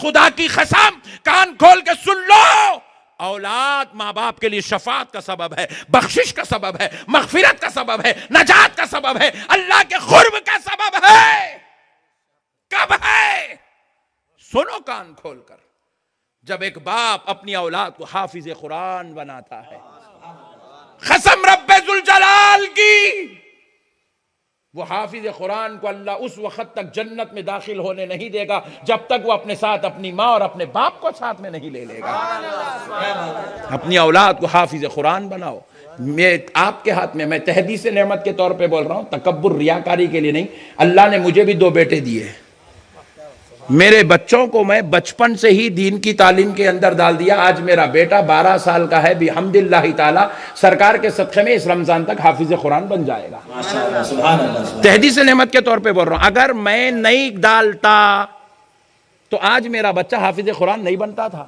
خدا کی قسم کان کھول کے سن لو، اولاد ماں باپ کے لیے شفاعت کا سبب ہے، بخشش کا سبب ہے، مغفرت کا سبب ہے، نجات کا سبب ہے، اللہ کے قرب کا سبب ہے۔ کب ہے؟ سنو کان کھول کر، جب ایک باپ اپنی اولاد کو حافظ قرآن بناتا ہے۔ قسم رب ذوالجلال کی، وہ حافظ قرآن کو اللہ اس وقت تک جنت میں داخل ہونے نہیں دے گا جب تک وہ اپنے ساتھ اپنی ماں اور اپنے باپ کو ساتھ میں نہیں لے گا۔ اپنی اولاد کو حافظ قرآن بناؤ۔ میں آپ کے ہاتھ میں تحدیث نعمت کے طور پہ بول رہا ہوں، تکبر ریاکاری کے لیے نہیں۔ اللہ نے مجھے بھی 2 بیٹے دیے، میرے بچوں کو میں بچپن سے ہی دین کی تعلیم کے اندر ڈال دیا۔ آج میرا بیٹا 12 سال کا ہے، بحمد اللہ تعالی سرکار کے صدقے میں اس رمضان تک حافظ قرآن بن جائے گا۔ تحدیث نعمت کے طور پہ بول رہا ہوں، اگر میں نہیں ڈالتا تو آج میرا بچہ حافظ قرآن نہیں بنتا تھا۔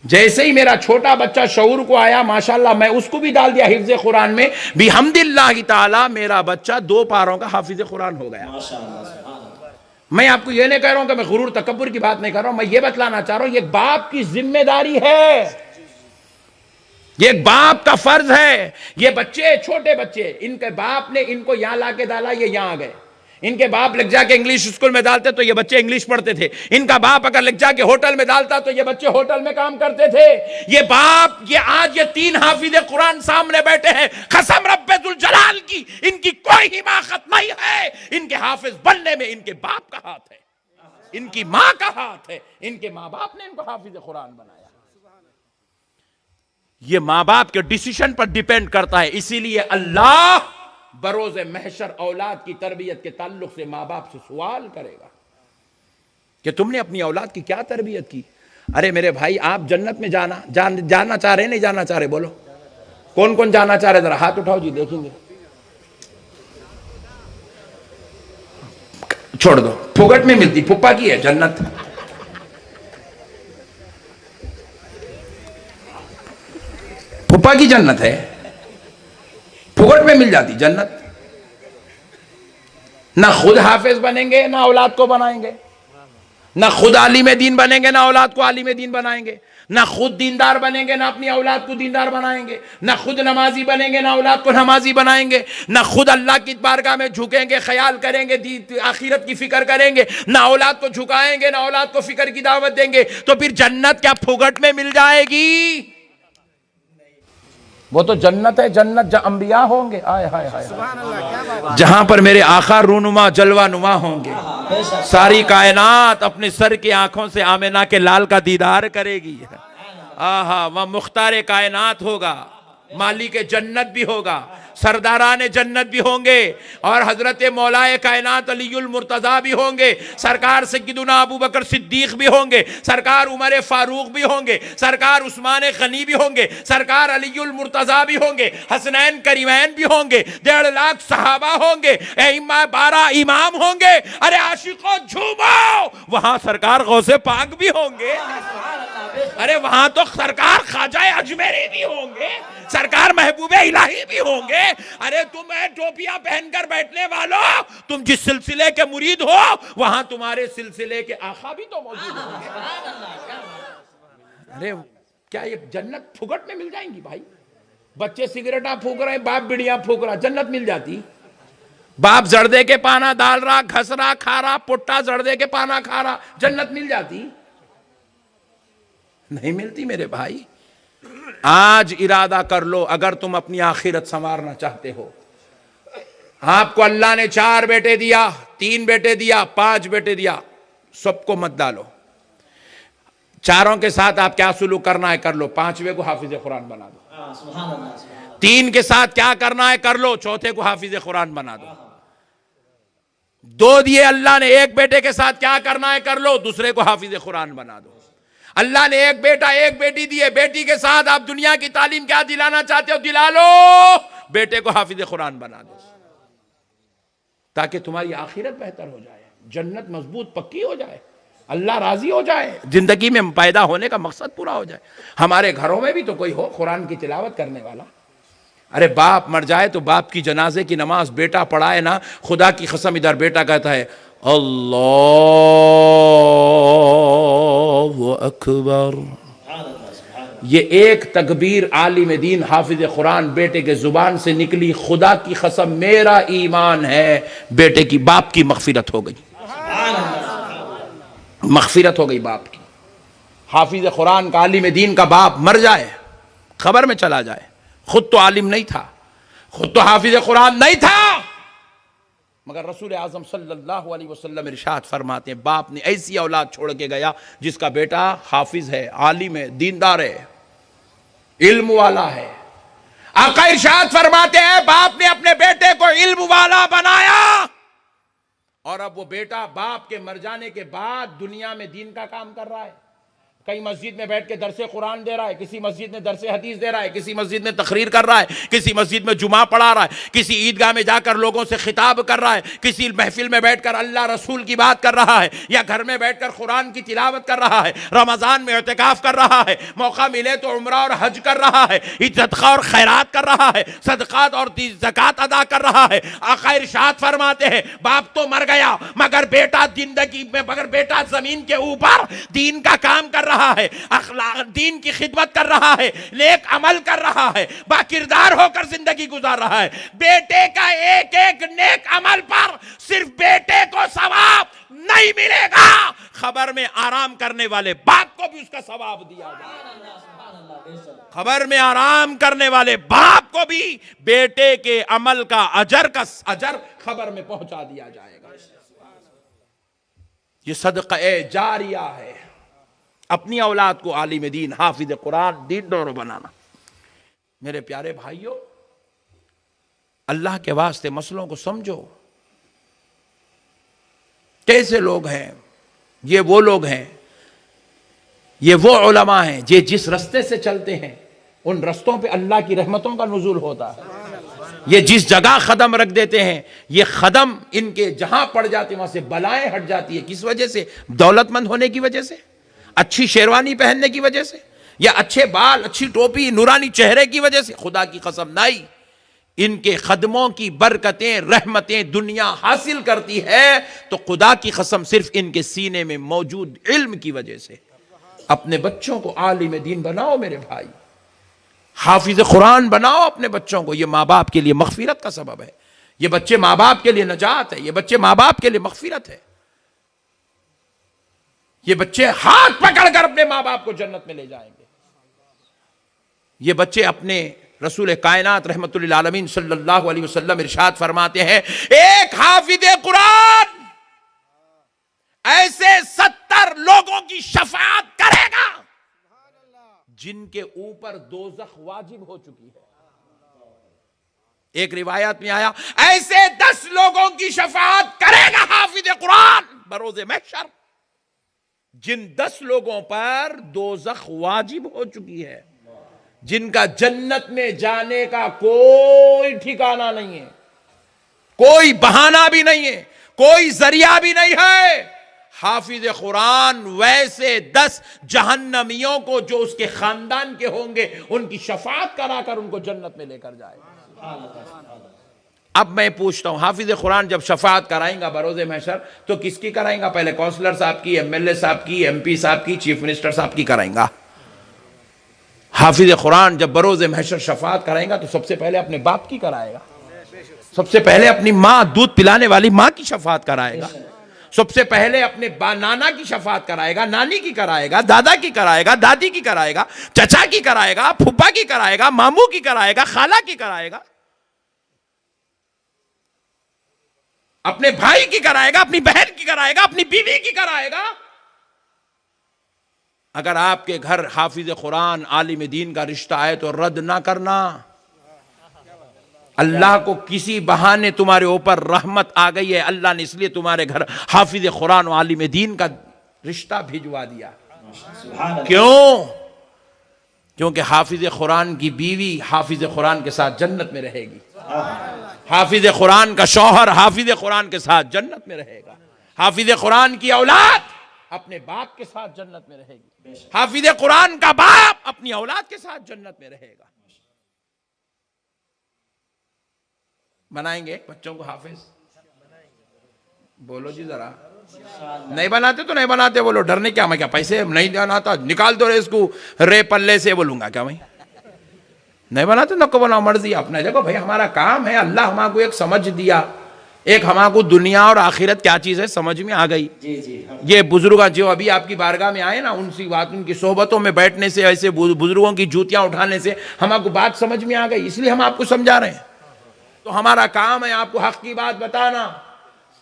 جیسے ہی میرا چھوٹا بچہ شعور کو آیا، ماشاءاللہ میں اس کو بھی ڈال دیا حفظ قرآن میں، بحمد اللہ تعالی میرا بچہ 2 پاروں کا حافظ قرآن ہو گیا۔ میں آپ کو یہ نہیں کہہ رہا ہوں کہ میں غرور تکبر کی بات نہیں کر رہا ہوں، میں یہ بتلانا چاہ رہا ہوں یہ ایک باپ کی ذمہ داری ہے، یہ ایک باپ کا فرض ہے۔ یہ بچے، چھوٹے بچے، ان کے باپ نے ان کو یہاں لا کے ڈالا، یہ یہاں گئے۔ ان کے باپ لگ جا کے انگلش اسکول میں ڈالتے تو یہ بچے انگلش پڑھتے تھے، ان کا باپ اگر لگ جا کے ہوٹل میں ڈالتا تو یہ بچے ہوٹل میں کام کرتے تھے۔ یہ باپ، یہ آج یہ 3 حافظ قرآن سامنے بیٹھے ہیں، قسم رب ذوالجلال کی ان کی کوئی حماقت نہیں ہے، ان کے حافظ بننے میں ان کے باپ کا ہاتھ ہے، ان کی ماں کا ہاتھ ہے، ان کے ماں باپ نے ان کو حافظ قرآن بنایا۔ یہ ماں باپ کے ڈیسیشن پر ڈیپینڈ کرتا ہے، اسی لیے اللہ بروز محشر اولاد کی تربیت کے تعلق سے ماں باپ سے سوال کرے گا کہ تم نے اپنی اولاد کی کیا تربیت کی۔ ارے میرے بھائی، آپ جنت میں جانا چاہ رہے نہیں جانا چاہ رہے؟ بولو کون کون جانا چاہ رہے؟ ذرا ہاتھ اٹھاؤ جی، دیکھیں گے۔ چھوڑ دو، پھوگٹ میں ملتی، پھپا کی ہے جنت۔ پھپا کی جنت ہے، پھوگٹ میں مل جاتی جنت۔ نہ خود حافظ بنیں گے، نہ اولاد کو بنائیں گے، نہ خود عالم دین بنیں گے، نہ اولاد کو عالم دین بنائیں گے، نہ خود دیندار بنیں گے، نہ اپنی اولاد کو دیندار بنائیں گے، نہ خود نمازی بنیں گے، نہ اولاد کو نمازی بنائیں گے، نہ خود اللہ کی بارگاہ میں جھکیں گے، خیال کریں گے، آخرت کی فکر کریں گے، نہ اولاد کو جھکائیں گے، نہ اولاد کو فکر کی دعوت دیں گے، تو پھر جنت کیا پھوگٹ میں مل جائے گی؟ وہ تو جنت ہے، جنت جہاں انبیاء ہوں گے، آئے ہائے ہائے، جہاں پر میرے آقا رونما جلوہ نما ہوں گے، ساری کائنات اپنے سر کی آنکھوں سے آمنہ کے لال کا دیدار کرے گی۔ آہا، وہ مختار کائنات ہوگا، مالک جنت بھی ہوگا، سرداران جنت بھی ہوں گے، اور حضرت مولا کائنات علی المرتضیٰ بھی ہوں گے، سرکار سیدنا ابو بکر صدیق بھی ہوں گے، سرکار عمر فاروق بھی ہوں گے، سرکار عثمان غنی بھی ہوں گے، سرکار علی المرتضیٰ بھی ہوں گے، حسنین کریمین بھی ہوں گے، 1.5 لاکھ صحابہ ہوں گے، 12 امام ہوں گے۔ ارے عاشقوں جھومو، وہاں سرکار غوث پاک بھی ہوں گے، ارے وہاں تو سرکار خواجہ اجمیری بھی ہوں گے، سرکار محبوب الہی بھی ہوں گے۔ ارے تم ٹوپیاں پہن کر بیٹھنے والوں، تم جس سلسلے کے مرید ہو وہاں تمہارے سلسلے کے آقا بھی تو موجود ہوں گے۔ ارے کیا یہ جنت پھوگٹ میں مل جائیں گی بھائی؟ بچے سگریٹاں پھونک رہے ہیں، باپ بیڑیاں پھونک رہا، جنت مل جاتی؟ باپ زردے کے پانا ڈال رہا، گھس رہا، کھا رہا، پٹا زردے کے پانا کھا رہا، جنت مل جاتی؟ نہیں ملتی میرے بھائی۔ آج ارادہ کر لو، اگر تم اپنی آخرت سنوارنا چاہتے ہو، آپ کو اللہ نے 4 بیٹے دیا، 3 بیٹے دیا، 5 بیٹے دیا، سب کو مت ڈالو۔ 4 کے ساتھ آپ کیا سلوک کرنا ہے کر لو، 5ویں کو حافظ قرآن بنا دو۔ 3 کے ساتھ کیا کرنا ہے کر لو، 4تھے کو حافظ قرآن بنا دو۔ 2 دیے اللہ نے، 1 بیٹے کے ساتھ کیا کرنا ہے کر لو، دوسرے کو حافظ قرآن بنا دو۔ اللہ نے 1 بیٹا 1 بیٹی دیے، بیٹی کے ساتھ آپ دنیا کی تعلیم کیا دلانا چاہتے ہو دلا لو، بیٹے کو حافظ قرآن بنا دو، تاکہ تمہاری آخرت بہتر ہو جائے، جنت مضبوط پکی ہو جائے، اللہ راضی ہو جائے، زندگی میں پیدا ہونے کا مقصد پورا ہو جائے۔ ہمارے گھروں میں بھی تو کوئی ہو قرآن کی تلاوت کرنے والا۔ ارے باپ مر جائے تو باپ کی جنازے کی نماز بیٹا پڑھائے نا، خدا کی قسم ادھر بیٹا کہتا ہے اللہ اکبر. یہ ایک تکبیر عالم دین حافظ قرآن بیٹے کے زبان سے نکلی، خدا کی قسم میرا ایمان ہے بیٹے کی باپ کی مغفرت ہو گئی. مغفرت ہو گئی باپ کی. حافظ قرآن کا عالم دین کا باپ مر جائے، خبر میں چلا جائے، خود تو عالم نہیں تھا، خود تو حافظ قرآن نہیں تھا، مگر رسول اعظم صلی اللہ علیہ وسلم ارشاد فرماتے ہیں باپ نے ایسی اولاد چھوڑ کے گیا جس کا بیٹا حافظ ہے، عالم ہے، دیندار ہے، علم والا ہے. آقا ارشاد فرماتے ہیں باپ نے اپنے بیٹے کو علم والا بنایا، اور اب وہ بیٹا باپ کے مر جانے کے بعد دنیا میں دین کا کام کر رہا ہے. کئی مسجد میں بیٹھ کے درس قرآن دے رہا ہے، کسی مسجد میں درس حدیث دے رہا ہے، کسی مسجد میں تقریر کر رہا ہے، کسی مسجد میں جمعہ پڑھا رہا ہے، کسی عیدگاہ میں جا کر لوگوں سے خطاب کر رہا ہے، کسی محفل میں بیٹھ کر اللہ رسول کی بات کر رہا ہے، یا گھر میں بیٹھ کر قرآن کی تلاوت کر رہا ہے، رمضان میں اعتکاف کر رہا ہے، موقع ملے تو عمرہ اور حج کر رہا ہے، صدقہ اور خیرات کر رہا ہے، صدقات اور زکوٰۃ ادا کر رہا ہے. آقا ارشاد فرماتے ہیں باپ تو مر گیا مگر بیٹا زندگی میں، مگر بیٹا زمین کے اوپر دین کا کام کر رہا ہے، اخلاق دین کی خدمت کر رہا ہے، نیک عمل کر رہا ہے، با کردار ہو کر زندگی گزار رہا ہے. بیٹے کا ایک ایک نیک عمل پر صرف بیٹے کو ثواب نہیں ملے گا، خبر میں آرام کرنے والے باپ کو بھی اس کا ثواب دیا جائے. خبر میں آرام کرنے والے باپ کو بھی بیٹے کے عمل کا اجر خبر میں پہنچا دیا جائے گا. یہ صدقہ جاریہ ہے، اپنی اولاد کو عالم دین حافظ قرآن دیندار بنانا. میرے پیارے بھائیوں، اللہ کے واسطے مسئلوں کو سمجھو. کیسے لوگ ہیں یہ؟ وہ لوگ ہیں، یہ وہ علماء ہیں جو جس رستے سے چلتے ہیں ان رستوں پہ اللہ کی رحمتوں کا نزول ہوتا ہے. یہ جس جگہ قدم رکھ دیتے ہیں یہ قدم ان کے جہاں پڑ جاتے ہیں وہاں سے بلائیں ہٹ جاتی ہے. کس وجہ سے؟ دولت مند ہونے کی وجہ سے، اچھی شیروانی پہننے کی وجہ سے، یا اچھے بال، اچھی ٹوپی، نورانی چہرے کی وجہ سے. خدا کی قسم نہیں، ان کے قدموں کی برکتیں، رحمتیں دنیا حاصل کرتی ہے تو خدا کی قسم صرف ان کے سینے میں موجود علم کی وجہ سے. اپنے بچوں کو عالم دین بناؤ میرے بھائی، حافظ قرآن بناؤ اپنے بچوں کو. یہ ماں باپ کے لیے مغفرت کا سبب ہے، یہ بچے ماں باپ کے لیے نجات ہے، یہ بچے ماں باپ کے لیے مغفرت ہے. یہ بچے ہاتھ پکڑ کر اپنے ماں باپ کو جنت میں لے جائیں گے. یہ بچے اپنے رسول کائنات رحمت للعالمین صلی اللہ علیہ وسلم ارشاد فرماتے ہیں ایک حافظ قرآن ایسے 70 لوگوں کی شفاعت کرے گا جن کے اوپر دوزخ واجب ہو چکی ہے. ایک روایت میں آیا ایسے 10 لوگوں کی شفاعت کرے گا حافظ قرآن بروز محشر جن 10 لوگوں پر دوزخ واجب ہو چکی ہے، جن کا جنت میں جانے کا کوئی ٹھکانہ نہیں ہے، کوئی بہانہ بھی نہیں ہے، کوئی ذریعہ بھی نہیں ہے. حافظ قرآن ویسے 10 جہنمیوں کو جو اس کے خاندان کے ہوں گے ان کی شفاعت کرا کر ان کو جنت میں لے کر جائے گا. اب میں پوچھتا ہوں حافظ قرآن جب شفاعت کرائیں گا بروز محشر تو کس کی کرائیں گا؟ پہلے کونسلر صاحب کی، ایم ایل اے صاحب کی، ایم پی صاحب کی، چیف منسٹر صاحب کی کرائیں گا. حافظ قرآن جب بروز محشر شفاعت کرائیں گا تو سب سے پہلے اپنے باپ کی کرائے گا، سب سے پہلے اپنی ماں، دودھ پلانے والی ماں کی شفاعت کرائے گا، سب سے پہلے اپنے نانا کی شفاعت کرائے گا، نانی کی کرائے گا، دادا کی کرائے گا، دادی کی کرائے گا، چچا کی کرائے گا، پھوپھا کی کرائے گا، ماموں کی کرائے گا، خالہ کی کرائے گا، اپنے بھائی کی کرائے گا، اپنی بہن کی کرائے گا، اپنی بیوی کی کرائے گا. اگر آپ کے گھر حافظ قرآن عالم دین کا رشتہ آئے تو رد نہ کرنا. اللہ کو کسی بہانے تمہارے اوپر رحمت آ گئی ہے، اللہ نے اس لیے تمہارے گھر حافظ قرآن و عالم دین کا رشتہ بھجوا دیا. کیوں؟ کیونکہ حافظ قرآن کی بیوی حافظ قرآن کے ساتھ جنت میں رہے گی، حافظ قرآن کا شوہر حافظ قرآن کے ساتھ جنت میں رہے گا، حافظ قرآن کی اولاد اپنے باپ کے ساتھ جنت میں رہے گی، حافظ قرآن کا باپ اپنی اولاد کے ساتھ جنت میں رہے گا. بنائیں گے بچوں کو حافظ؟ بولو جی ذرا. نہیں بناتے تو نہیں بناتے بولو, ڈرنے کیا, میں کیا پیسے نہیں بناتا, نکال دو رے اس کو رے پلے سے, بولوں گا کیا میں, نہیں بناتے نکو بناؤ مرضی اپنا. دیکھو بھائی ہمارا کام ہے, اللہ ہمارے کو ایک سمجھ دیا, ایک ہمارے کو دنیا اور آخرت کیا چیز ہے سمجھ میں آ گئی. یہ بزرگ جو ابھی آپ کی بارگاہ میں آئے نا, ان سی بات, ان کی صحبتوں میں بیٹھنے سے, ایسے بزرگوں کی جوتیاں اٹھانے سے ہمارے کو بات سمجھ میں آ گئی, اس لیے ہم آپ کو سمجھا رہے ہیں. تو ہمارا کام ہے آپ کو حق کی بات بتانا,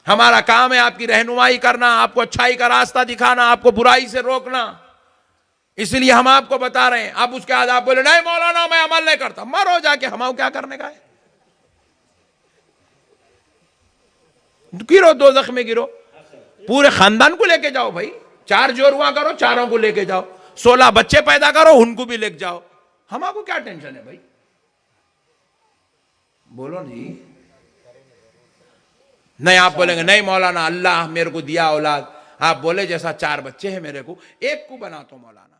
ہمارا کام ہے آپ کی رہنمائی کرنا, آپ کو اچھائی کا راستہ دکھانا, آپ کو برائی سے روکنا, اس لیے ہم آپ کو بتا رہے ہیں. اب اس کے بعد آپ بولے نہیں مولانا میں عمل نہیں کرتا, مرو جا کے, ہمارا کیا کرنے کا ہے, گرو دوزخ میں گرو. پورے خاندان کو لے کے جاؤ بھائی, 4 جوڑواں کرو, چاروں کو لے کے جاؤ, 16 بچے پیدا کرو, ان کو بھی لے کے جاؤ, ہمارا کو کیا ٹینشن ہے بھائی, بولو نہیں. نہیں آپ بولیں گے نہیں مولانا اللہ میرے کو دیا اولاد, آپ بولے جیسا 4 بچے ہیں میرے کو, ایک کو بنا تو مولانا,